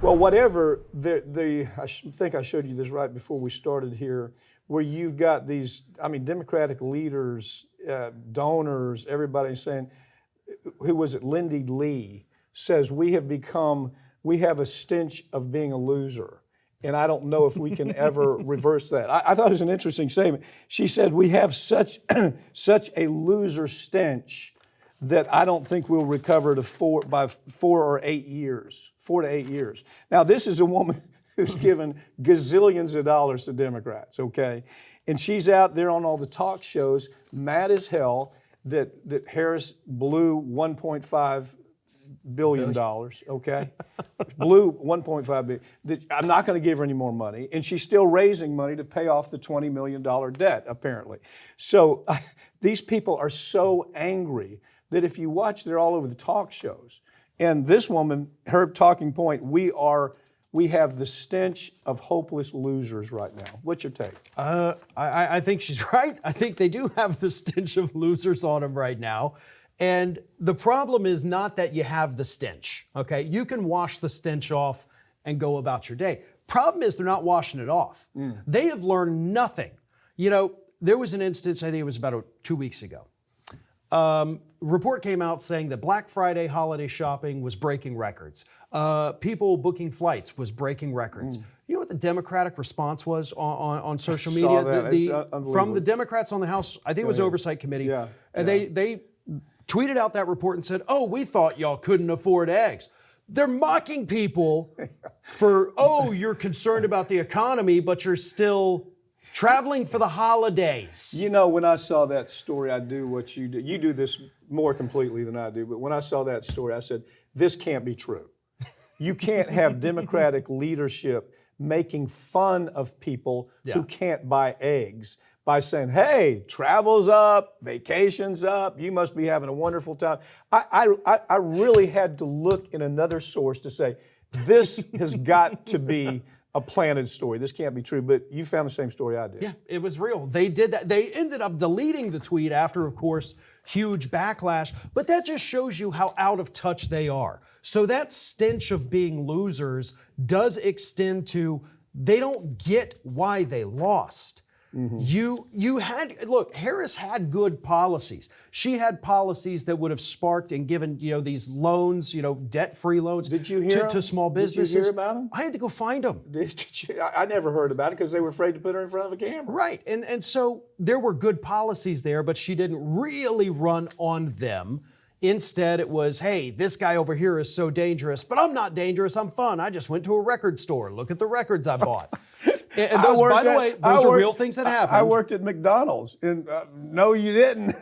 Well, whatever, think I showed you this right before we started here, where you've got these, Democratic leaders, donors, everybody saying, who was it, Lindy Lee, says we have a stench of being a loser. And I don't know if we can ever reverse that. I thought it was an interesting statement. She said, we have such a loser stench that I don't think we'll recover by 4 to 8 years. Now, this is a woman who's given gazillions of dollars to Democrats, okay? And she's out there on all the talk shows, mad as hell that Harris blew $1.5 billion, okay? Blew $1.5 billion. I'm not going to give her any more money. And she's still raising money to pay off the $20 million debt, apparently. So these people are so angry that if you watch, they're all over the talk shows. And this woman, her talking point, we have the stench of hopeless losers right now. What's your take? I think she's right. I think they do have the stench of losers on them right now. And the problem is not that you have the stench, okay? You can wash the stench off and go about your day. Problem is they're not washing it off. They have learned nothing. You know, there was an instance, I think it was about 2 weeks ago. Report came out saying that Black Friday holiday shopping was breaking records. People booking flights was breaking records. You know what the Democratic response was on social media? From the Democrats on the House, I think it was Oversight Committee. And they tweeted out that report and said, oh, we thought y'all couldn't afford eggs. They're mocking people for, oh, you're concerned about the economy, but you're still traveling for the holidays. You know, when I saw that story, I do what you do. You do this more completely than I do, but when I saw that story, I said, this can't be true. You can't have Democratic leadership making fun of people who can't buy eggs by saying, hey, travel's up, vacation's up, you must be having a wonderful time. I really had to look in another source to say, this has got to be a planted story. This can't be true, but you found the same story I did. Yeah, it was real. They did that. They ended up deleting the tweet after, of course, huge backlash, but that just shows you how out of touch they are. So that stench of being losers does extend to they don't get why they lost. Look, Harris had good policies. She had policies that would have sparked and given, these loans, debt-free loans to small businesses. Did you hear about them? I had to go find them. I never heard about it because they were afraid to put her in front of a camera. Right, and so there were good policies there, but she didn't really run on them. Instead, it was, hey, this guy over here is so dangerous, but I'm not dangerous, I'm fun. I just went to a record store. Look at the records I bought. And those, by the way, those are real things that happened. I worked at McDonald's, and no, you didn't.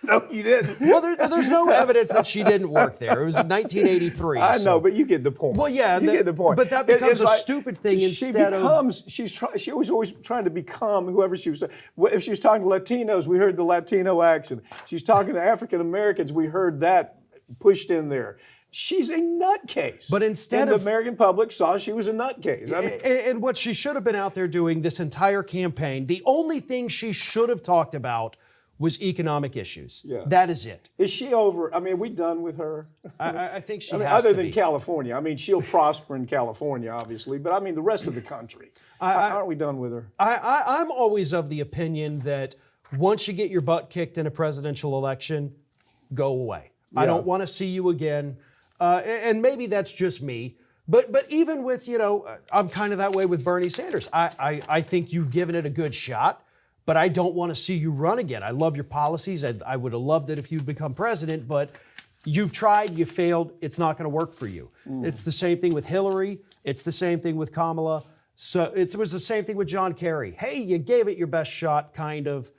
No, you didn't. Well, there's no evidence that she didn't work there. It was 1983. I know, but you get the point. Well, yeah, you get the point. But that becomes a stupid thing instead of. She was always trying to become whoever she was. If she was talking to Latinos, we heard the Latino accent. She's talking to African Americans, we heard that pushed in there. She's a nutcase. But instead the American public saw she was a nutcase. And what she should have been out there doing this entire campaign, the only thing she should have talked about was economic issues. Yeah. That is it. Is she over? Are we done with her? I think she has other to than be. California. She'll prosper in California, obviously, but the rest of the country. Aren't we done with her? I'm always of the opinion that once you get your butt kicked in a presidential election, go away. Yeah. I don't want to see you again. And maybe that's just me. But even with, I'm kind of that way with Bernie Sanders. I think you've given it a good shot, but I don't want to see you run again. I love your policies. I would have loved it if you'd become president, but you've tried, you failed, it's not going to work for you. It's the same thing with Hillary. It's the same thing with Kamala. So it was the same thing with John Kerry. Hey, you gave it your best shot, kind of.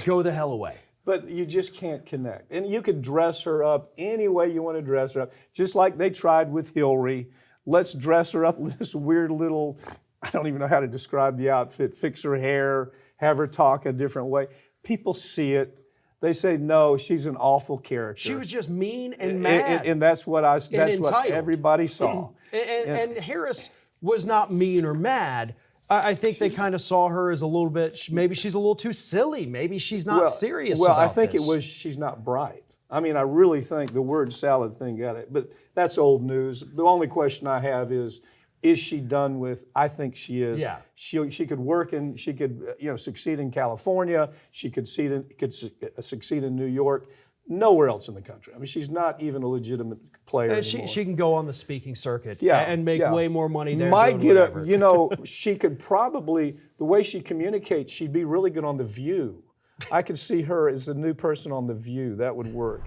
Go the hell away. But you just can't connect. And you could dress her up any way you want to dress her up, just like they tried with Hillary. Let's dress her up with this weird little, I don't even know how to describe the outfit, fix her hair, have her talk a different way. People see it. They say, no, she's an awful character. She was just mean and mad. And that's what what everybody saw. And Harris was not mean or mad. I think they kind of saw her as a little bit, maybe she's a little too silly. Maybe she's not serious about this. Well, I think it was she's not bright. I really think the word salad thing got it. But that's old news. The only question I have is, Is she done with? I think she is. Yeah. She could work and she could succeed in California. She could succeed in New York. Nowhere else in the country. I mean, she's not even a legitimate player And anymore. she can go on the speaking circuit Yeah, and make yeah. way more money there. Might doing get whatever. she could probably, the way she communicates, she'd be really good on The View. I could see her as a new person on The View. That would work.